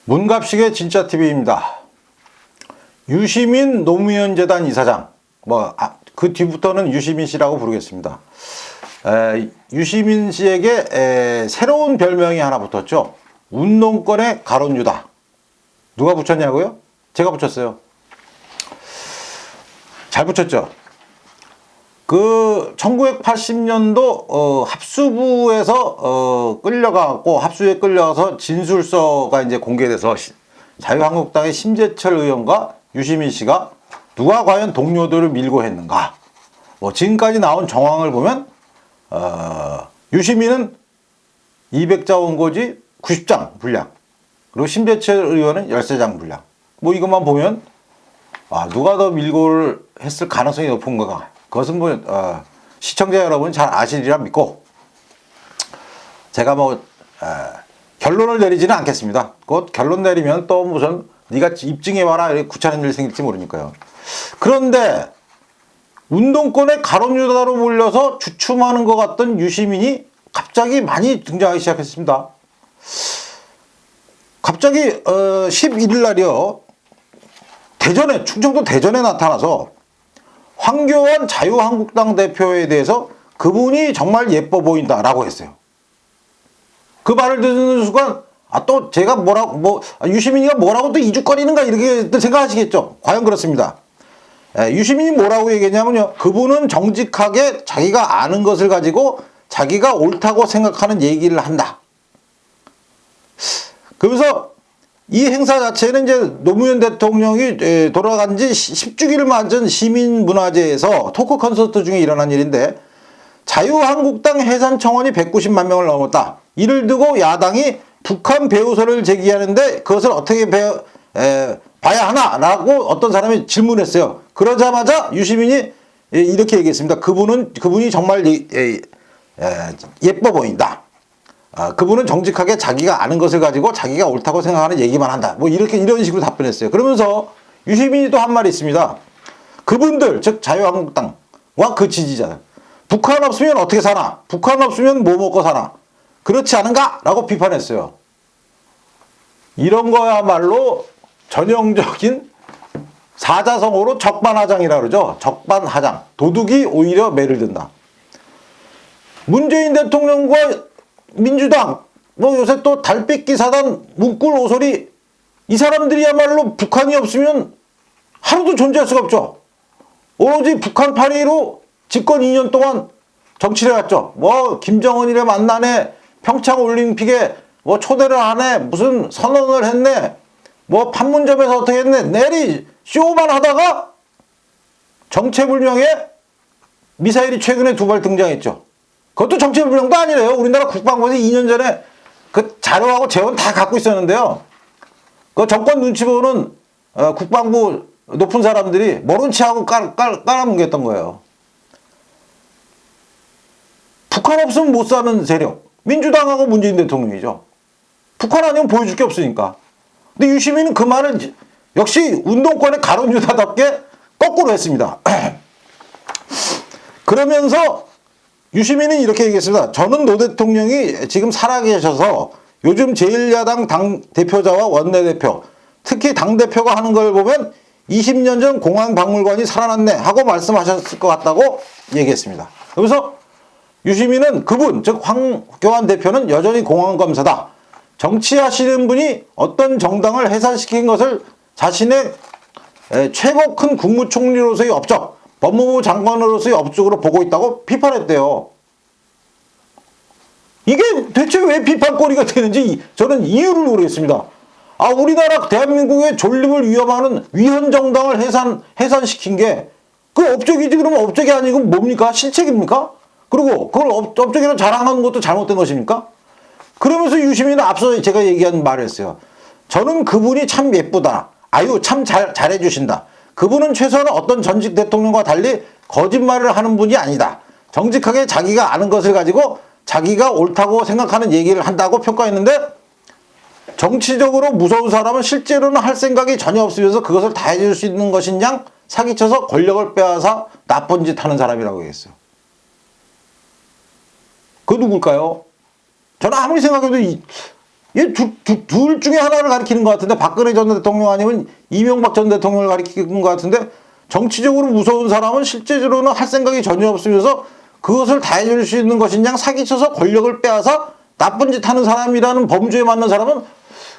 문갑식의 진짜TV입니다. 유시민 노무현재단 이사장, 그 뒤부터는 유시민 씨라고 부르겠습니다. 유시민 씨에게 새로운 별명이 하나 붙었죠. 운동권의 가론유다. 누가 붙였냐고요? 제가 붙였어요. 잘 붙였죠. 그 1980년도 합수부에서 끌려가고 합수에 끌려가서 진술서가 이제 공개돼서 자유한국당의 심재철 의원과 유시민 씨가 누가 과연 동료들을 밀고 했는가. 지금까지 나온 정황을 보면 유시민은 200자 원고지 90장 분량, 그리고 심재철 의원은 13장 분량. 이것만 보면 누가 더 밀고를 했을 가능성이 높은 건가. 그것은 시청자 여러분 잘 아시리라 믿고 제가 결론을 내리지는 않겠습니다. 곧 결론 내리면 또 무슨 네가 입증해봐라 이렇게 구차한 일이 생길지 모르니까요. 그런데 운동권의 가론유다로 몰려서 주춤하는 것 같던 유시민이 갑자기 많이 등장하기 시작했습니다. 갑자기 11일 날이요, 충청도 대전에 나타나서 황교안 자유한국당 대표에 대해서 그분이 정말 예뻐 보인다라고 했어요. 그 말을 듣는 순간 또 제가 유시민이가 뭐라고 또 이죽거리는가 이렇게 생각하시겠죠. 과연 그렇습니다. 유시민이 뭐라고 얘기했냐면요, 그분은 정직하게 자기가 아는 것을 가지고 자기가 옳다고 생각하는 얘기를 한다. 그래서 이 행사 자체는 이제 노무현 대통령이 돌아간 지 10주기를 맞은 시민문화제에서 토크 콘서트 중에 일어난 일인데, 자유한국당 해산청원이 190만 명을 넘었다. 이를 두고 야당이 북한 배후설을 제기하는데 그것을 어떻게 봐야 하나라고 어떤 사람이 질문했어요. 그러자마자 유시민이 이렇게 얘기했습니다. 그분이 정말 예뻐 보인다. 그분은 정직하게 자기가 아는 것을 가지고 자기가 옳다고 생각하는 얘기만 한다. 이런 식으로 답변했어요. 그러면서 유시민이 또 한 말이 있습니다. 그분들, 즉 자유한국당과 그 지지자들, 북한 없으면 어떻게 사나? 북한 없으면 뭐 먹고 사나? 그렇지 않은가? 라고 비판했어요. 이런 거야말로 전형적인 사자성어로 적반하장이라고 그러죠. 적반하장. 도둑이 오히려 매를 든다. 문재인 대통령과 민주당, 요새 또 달빛기 사단, 문꿀 오소리, 이 사람들이야말로 북한이 없으면 하루도 존재할 수가 없죠. 오로지 북한 파리로 집권 2년 동안 정치를 해왔죠. 김정은이래 만나네, 평창올림픽에 초대를 하네, 무슨 선언을 했네, 판문점에서 어떻게 했네, 내리 쇼만 하다가 정체불명의 미사일이 최근에 2발 등장했죠. 그것도 정체불명도 아니래요. 우리나라 국방부에서 2년 전에 그 자료하고 재원 다 갖고 있었는데요. 그 정권 눈치 보는 국방부 높은 사람들이 모른 체하고 깔아뭉갰던 거예요. 북한 없으면 못 사는 세력, 민주당하고 문재인 대통령이죠. 북한 아니면 보여줄 게 없으니까. 근데 유시민은 그 말을 역시 운동권의 가론유다답게 거꾸로 했습니다. 그러면서 유시민은 이렇게 얘기했습니다. 저는 노 대통령이 지금 살아계셔서 요즘 제1야당 당대표자와 원내대표, 특히 당대표가 하는 걸 보면 20년 전 공안박물관이 살아났네 하고 말씀하셨을 것 같다고 얘기했습니다. 그래서 유시민은 그분, 즉 황교안 대표는 여전히 공안검사다. 정치하시는 분이 어떤 정당을 해산시킨 것을 자신의 최고 큰 국무총리로서의 업적, 법무부 장관으로서의 업적으로 보고 있다고 비판했대요. 이게 대체 왜 비판거리가 되는지 저는 이유를 모르겠습니다. 우리나라 대한민국의 존립을 위협하는 위헌 정당을 해산시킨 게 그 업적이지. 그러면 업적이 아니고 뭡니까? 실책입니까? 그리고 그걸 업적이라고 자랑하는 것도 잘못된 것입니까? 그러면서 유시민은 앞서 제가 얘기한 말을 했어요. 저는 그분이 참 예쁘다. 참 잘해주신다. 그분은 최소한 어떤 전직 대통령과 달리 거짓말을 하는 분이 아니다. 정직하게 자기가 아는 것을 가지고 자기가 옳다고 생각하는 얘기를 한다고 평가했는데, 정치적으로 무서운 사람은 실제로는 할 생각이 전혀 없으면서 그것을 다 해줄 수 있는 것인 양 사기쳐서 권력을 빼앗아 나쁜 짓 하는 사람이라고 얘기했어요. 그 누굴까요? 저는 아무리 생각해도 둘 중에 하나를 가리키는 것 같은데, 박근혜 전 대통령 아니면 이명박 전 대통령을 가리키는 것 같은데, 정치적으로 무서운 사람은 실제적으로는 할 생각이 전혀 없으면서 그것을 다 해줄 수 있는 것이냐, 사기쳐서 권력을 빼앗아 나쁜 짓 하는 사람이라는 범주에 맞는 사람은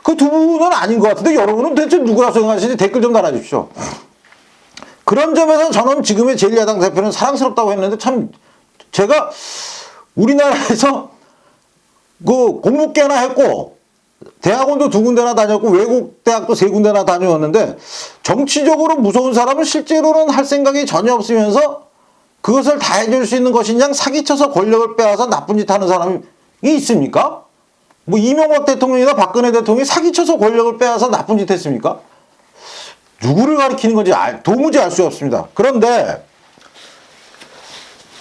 그 두 분은 아닌 것 같은데, 여러분은 대체 누구라고 생각하시는지 댓글 좀 달아주십시오. 그런 점에서 저는 지금의 제1야당 대표는 사랑스럽다고 했는데, 참 제가 우리나라에서 그 공부깨나 했고 대학원도 2군데나 다녔고 외국 대학도 3군데나 다녔는데, 정치적으로 무서운 사람은 실제로는 할 생각이 전혀 없으면서 그것을 다 해줄 수 있는 것이냐, 사기쳐서 권력을 빼앗아 나쁜 짓 하는 사람이 있습니까? 뭐 이명박 대통령이나 박근혜 대통령이 사기쳐서 권력을 빼앗아 나쁜 짓 했습니까? 누구를 가리키는 건지 도무지 알 수 없습니다. 그런데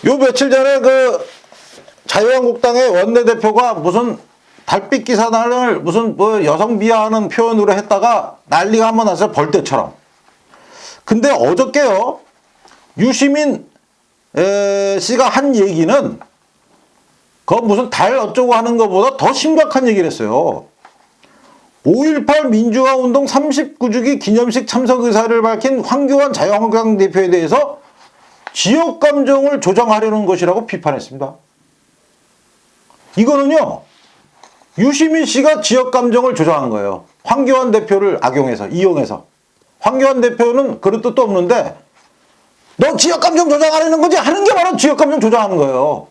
요 며칠 전에 그 자유한국당의 원내대표가 무슨 달빛 기사단을 무슨 뭐 여성 비하하는 표현으로 했다가 난리가 한번 났어요. 벌떼처럼. 근데 어저께요, 유시민 씨가 한 얘기는 그 무슨 달 어쩌고 하는 것보다 더 심각한 얘기를 했어요. 5.18 민주화 운동 39주기 기념식 참석 의사를 밝힌 황교안 자유한국당 대표에 대해서 지역 감정을 조장하려는 것이라고 비판했습니다. 이거는요, 유시민 씨가 지역 감정을 조장한 거예요. 황교안 대표를 이용해서. 황교안 대표는 그런 뜻도 없는데, 너 지역 감정 조장하려는 거지? 하는 게 바로 지역 감정 조장하는 거예요.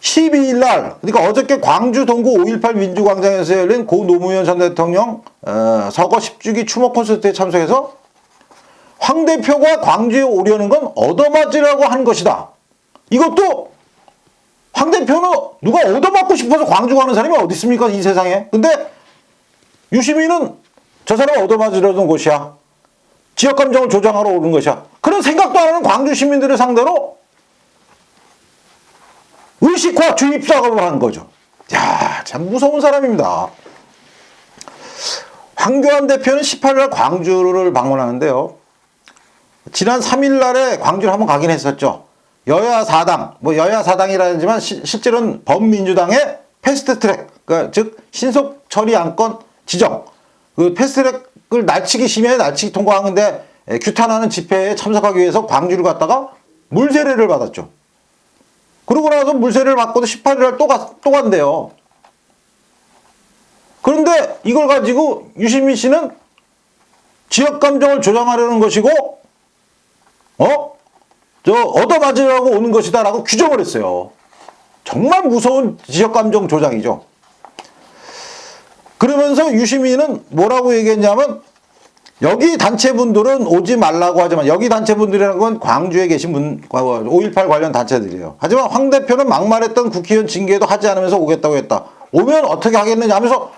12일 날, 그러니까 어저께 광주 동구 5.18 민주광장에서 열린 고 노무현 전 대통령 서거 10주기 추모 콘서트에 참석해서 황 대표가 광주에 오려는 건 얻어맞으라고 한 것이다. 이것도 황 대표는 누가 얻어맞고 싶어서 광주 가는 사람이 어디 있습니까, 이 세상에. 근데 유시민은 저 사람 얻어맞으려는 곳이야. 지역감정을 조장하러 오는 것이야. 그런 생각도 안 하는 광주 시민들을 상대로 의식화 주입 작업을 한 거죠. 야, 참 무서운 사람입니다. 황교안 대표는 18일 광주를 방문하는데요. 지난 3일 날에 광주를 한번 가긴 했었죠. 여야 4당, 뭐 여야 4당이라지만 실제로는 범민주당의 패스트트랙, 그러니까 즉 신속 처리 안건 지정, 그 패스트트랙을 날치기 심의에 날치기 통과하는데 규탄하는 집회에 참석하기 위해서 광주를 갔다가 물세례를 받았죠. 그러고 나서 물세례를 받고도 18일 날 또 간대요. 그런데 이걸 가지고 유시민 씨는 지역 감정을 조장하려는 것이고, 얻어맞으려고 오는 것이다 라고 규정을 했어요. 정말 무서운 지역 감정 조장이죠. 그러면서 유시민은 뭐라고 얘기했냐면, 여기 단체분들은 오지 말라고 하지만, 여기 단체분들이라는 건 광주에 계신 5.18 관련 단체들이에요. 하지만 황 대표는 막말했던 국회의원 징계도 하지 않으면서 오겠다고 했다. 오면 어떻게 하겠느냐 하면서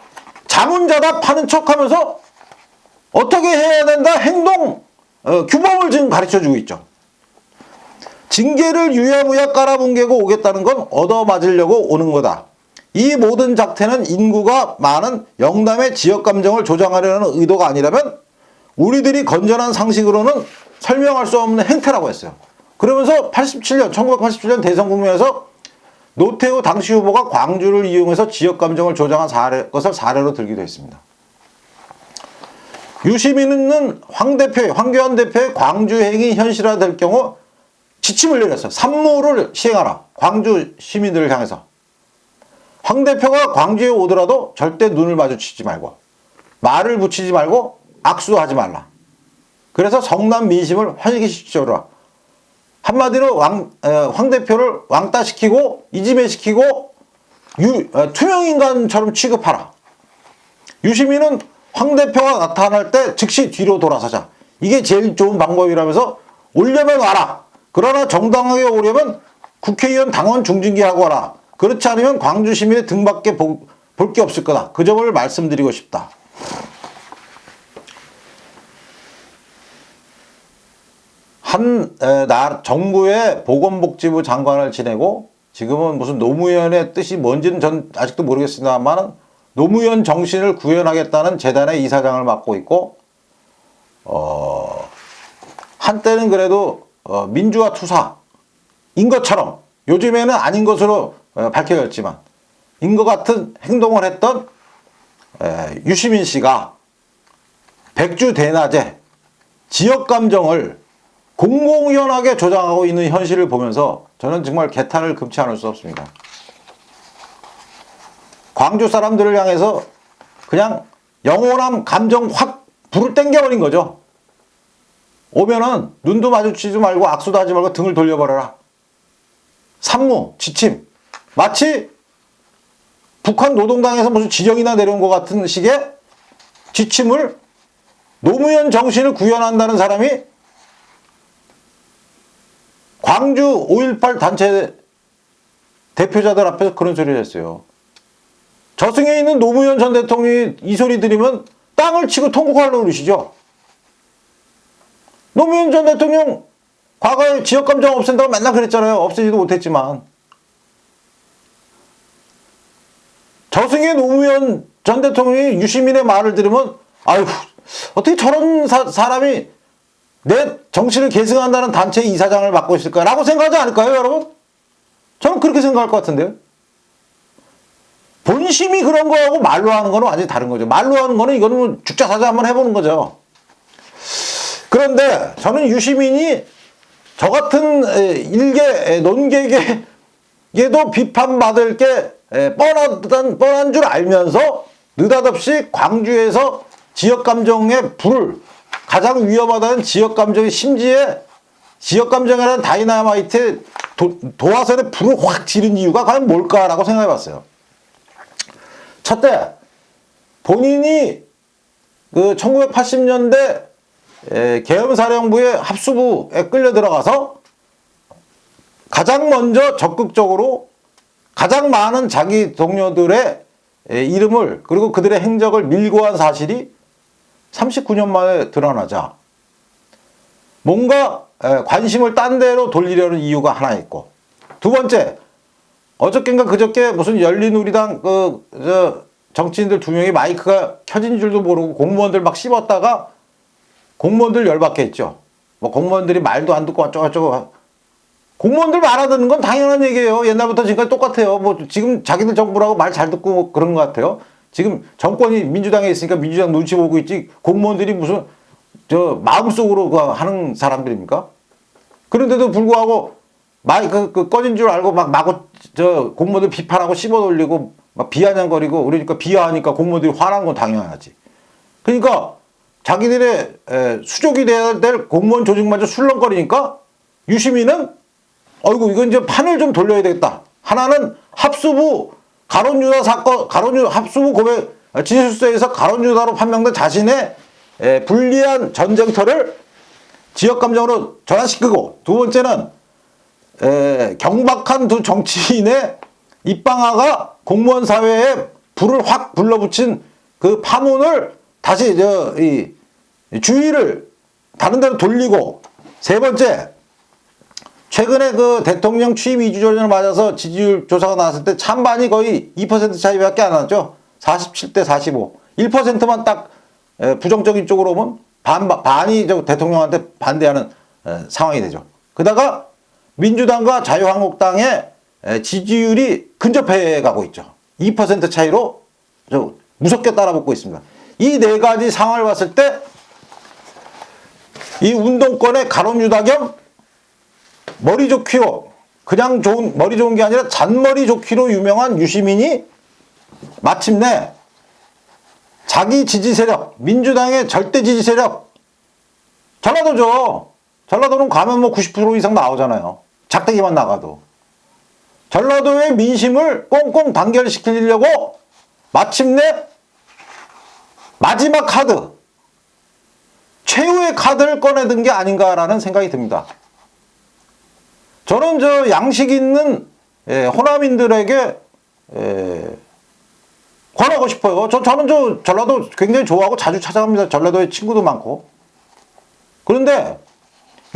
자문자답하는 척하면서 어떻게 해야 된다 행동 규범을 지금 가르쳐주고 있죠. 징계를 유야무야 깔아뭉개고 오겠다는 건 얻어맞으려고 오는 거다. 이 모든 작태는 인구가 많은 영남의 지역감정을 조장하려는 의도가 아니라면 우리들이 건전한 상식으로는 설명할 수 없는 행태라고 했어요. 그러면서 1987년 대선 국면에서 노태우 당시 후보가 광주를 이용해서 지역감정을 조장한 것을 사례로 들기도 했습니다. 유시민은 황교안 대표의 광주 행위 현실화될 경우 지침을 내렸어요. 산모를 시행하라. 광주 시민들을 향해서. 황 대표가 광주에 오더라도 절대 눈을 마주치지 말고, 말을 붙이지 말고, 악수하지 말라. 그래서 성남 민심을 활기시켜라. 한마디로 황 대표를 왕따시키고 이지매시키고 투명인간처럼 취급하라. 유시민은 황 대표가 나타날 때 즉시 뒤로 돌아서자. 이게 제일 좋은 방법이라면서 오려면 와라. 그러나 정당하게 오려면 국회의원 당원 중징계하고 와라. 그렇지 않으면 광주 시민의 등밖에 볼 게 없을 거다. 그 점을 말씀드리고 싶다. 정부의 보건복지부 장관을 지내고 지금은 무슨 노무현의 뜻이 뭔지는 전 아직도 모르겠습니다만 노무현 정신을 구현하겠다는 재단의 이사장을 맡고 있고, 한때는 그래도 민주화 투사인 것처럼 요즘에는 아닌 것으로 밝혀졌지만 것 같은 행동을 했던 유시민 씨가 백주대낮에 지역 감정을 공공연하게 조장하고 있는 현실을 보면서 저는 정말 개탄을 금치 않을 수 없습니다. 광주 사람들을 향해서 그냥 영원한 감정 확 불을 땡겨버린 거죠. 오면은 눈도 마주치지 말고 악수도 하지 말고 등을 돌려버려라. 산무, 지침. 마치 북한 노동당에서 무슨 지령이나 내려온 것 같은 식의 지침을 노무현 정신을 구현한다는 사람이 광주 5.18 단체 대표자들 앞에서 그런 소리를 했어요. 저승에 있는 노무현 전 대통령이 이 소리 들으면 땅을 치고 통곡하려고 그러시죠. 노무현 전 대통령 과거에 지역감정 없앤다고 맨날 그랬잖아요. 없애지도 못했지만. 저승의 노무현 전 대통령이 유시민의 말을 들으면 아유 어떻게 저런 사람이 내 정치를 계승한다는 단체의 이사장을 맡고 있을까라고 생각하지 않을까요, 여러분? 저는 그렇게 생각할 것 같은데요. 본심이 그런 거하고 말로 하는 거는 완전히 다른 거죠. 말로 하는 거는 이거는 죽자 사자 한번 해보는 거죠. 그런데 저는 유시민이 저 같은 일개 논객에게도 비판받을 게 뻔한 줄 알면서 느닷없이 광주에서 지역감정의 불을 가장 위험하다는 지역감정의 심지에 지역감정이라는 다이나마이트에 도화선에 불을 확 지른 이유가 과연 뭘까라고 생각해 봤어요. 첫째, 본인이 그 1980년대 계엄사령부의 합수부에 끌려 들어가서 가장 먼저 적극적으로 가장 많은 자기 동료들의 이름을 그리고 그들의 행적을 밀고 한 사실이 39년 만에 드러나자 뭔가 관심을 딴 데로 돌리려는 이유가 하나 있고, 두 번째, 어저께인가 그저께 무슨 열린우리당 정치인들 2명이 마이크가 켜진 줄도 모르고 공무원들 막 씹었다가 공무원들 열받게 했죠. 뭐 공무원들이 말도 안 듣고 어쩌고저쩌고. 공무원들 말 안 듣는 건 당연한 얘기예요. 옛날부터 지금까지 똑같아요. 뭐 지금 자기들 정부라고 말 잘 듣고 그런 것 같아요. 지금 정권이 민주당에 있으니까 민주당 눈치 보고 있지 공무원들이 무슨 마음속으로 하는 사람들입니까? 그런데도 불구하고 마이크 꺼진 줄 알고 막 마구 공무원들 비판하고 씹어 돌리고 막 비아냥거리고 그러니까 비하하니까 공무원들이 화난 건 당연하지. 그러니까 자기들의 수족이 돼야 될 공무원 조직마저 술렁거리니까 유시민은 어이구 이건 이제 판을 좀 돌려야 되겠다. 하나는 합수부 가론유다 사건, 합수부 고백 진술서에서 가론유다로 판명된 자신의 불리한 전쟁터를 지역감정으로 전환시키고, 두 번째는 경박한 두 정치인의 입방아가 공무원 사회에 불을 확 불러붙인 그 파문을 다시 주의를 다른 데로 돌리고, 세 번째, 최근에 그 대통령 취임 2주 전을 맞아서 지지율 조사가 나왔을 때 찬반이 거의 2% 차이밖에 안 났죠. 47대 45. 1%만 딱 부정적인 쪽으로 오면 반이 대통령한테 반대하는 상황이 되죠. 그러다가 민주당과 자유한국당의 지지율이 근접해 가고 있죠. 2% 차이로 무섭게 따라붙고 있습니다. 이 네 가지 상황을 봤을 때 이 운동권의 가론유다 겸 머리 좋기로, 그냥 머리 좋은 게 아니라 잔머리 좋기로 유명한 유시민이 마침내 자기 지지 세력, 민주당의 절대 지지 세력, 전라도죠. 전라도는 가면 뭐 90% 이상 나오잖아요. 작대기만 나가도. 전라도의 민심을 꽁꽁 단결시키려고 마침내 마지막 카드, 최후의 카드를 꺼내든 게 아닌가라는 생각이 듭니다. 저는 양식 있는 호남인들에게 권하고 싶어요. 저는 전라도 굉장히 좋아하고 자주 찾아갑니다. 전라도에 친구도 많고. 그런데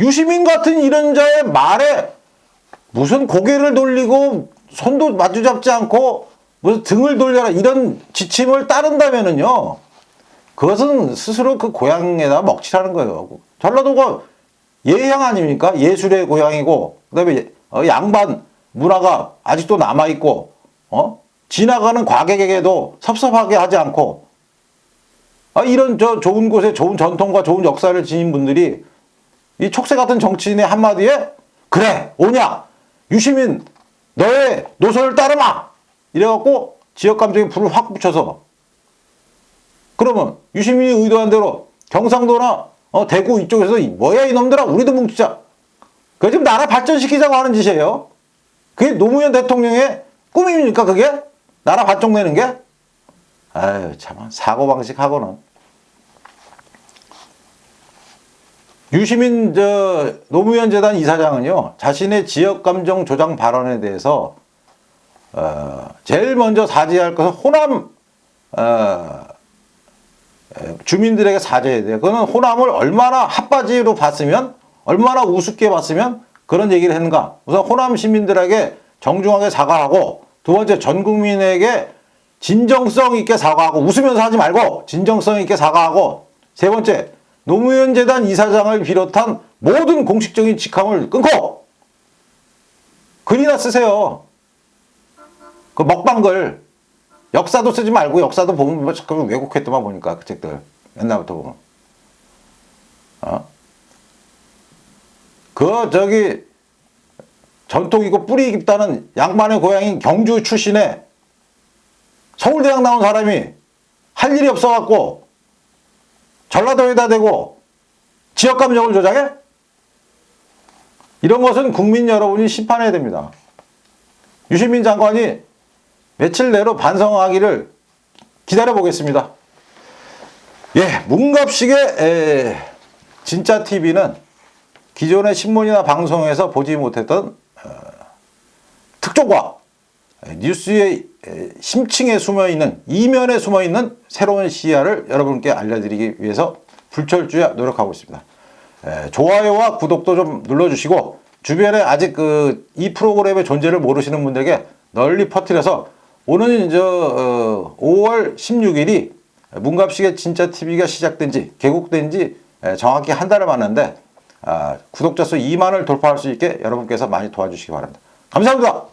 유시민 같은 이런 자의 말에 무슨 고개를 돌리고 손도 마주잡지 않고 무슨 등을 돌려라 이런 지침을 따른다면은요, 그것은 스스로 그 고향에다 먹칠하는 거예요. 전라도가 예향 아닙니까? 예술의 고향이고, 그 다음에 양반 문화가 아직도 남아있고, 지나가는 과객에게도 섭섭하게 하지 않고, 이런 좋은 곳에 좋은 전통과 좋은 역사를 지닌 분들이 이 촉새 같은 정치인의 한마디에 그래 오냐 유시민 너의 노선을 따르마 이래갖고 지역 감정에 불을 확 붙여서, 그러면 유시민이 의도한 대로 경상도나 대구 이쪽에서 뭐야 이놈들아 우리도 뭉치자, 그게 지금 나라 발전시키자고 하는 짓이에요. 그게 노무현 대통령의 꿈입니까? 그게 나라 발전내는 게? 아유 참 사고방식하고는. 유시민 노무현 재단 이사장은요 자신의 지역 감정 조장 발언에 대해서 제일 먼저 사죄할 것은 호남 주민들에게 사죄해야 돼요. 그거는 호남을 얼마나 핫바지로 봤으면, 얼마나 우습게 봤으면 그런 얘기를 했는가. 우선 호남 시민들에게 정중하게 사과하고, 두 번째 전 국민에게 진정성 있게 사과하고, 웃으면서 하지 말고 진정성 있게 사과하고, 세 번째 노무현 재단 이사장을 비롯한 모든 공식적인 직함을 끊고 글이나 쓰세요. 그 먹방글 역사도 쓰지 말고, 역사도 보면 뭐 자꾸 왜곡했더만 보니까 그 책들 옛날부터 보면 전통이고 뿌리 깊다는 양반의 고향인 경주 출신의 서울대학 나온 사람이 할 일이 없어갖고 전라도에다 대고 지역 감정을 조장해? 이런 것은 국민 여러분이 심판해야 됩니다. 유시민 장관이 며칠 내로 반성하기를 기다려 보겠습니다. 예, 문갑식의 진짜 TV는 기존의 신문이나 방송에서 보지 못했던 특종과 뉴스의 심층에 숨어있는, 이면에 숨어있는 새로운 시야를 여러분께 알려드리기 위해서 불철주야 노력하고 있습니다. 좋아요와 구독도 좀 눌러주시고, 주변에 아직 이 프로그램의 존재를 모르시는 분들에게 널리 퍼뜨려서, 오는 5월 16일이 문갑식의 진짜 TV가 시작된 지, 개국된 지 정확히 한 달을 맞는데, 구독자 수 2만을 돌파할 수 있게 여러분께서 많이 도와주시기 바랍니다. 감사합니다.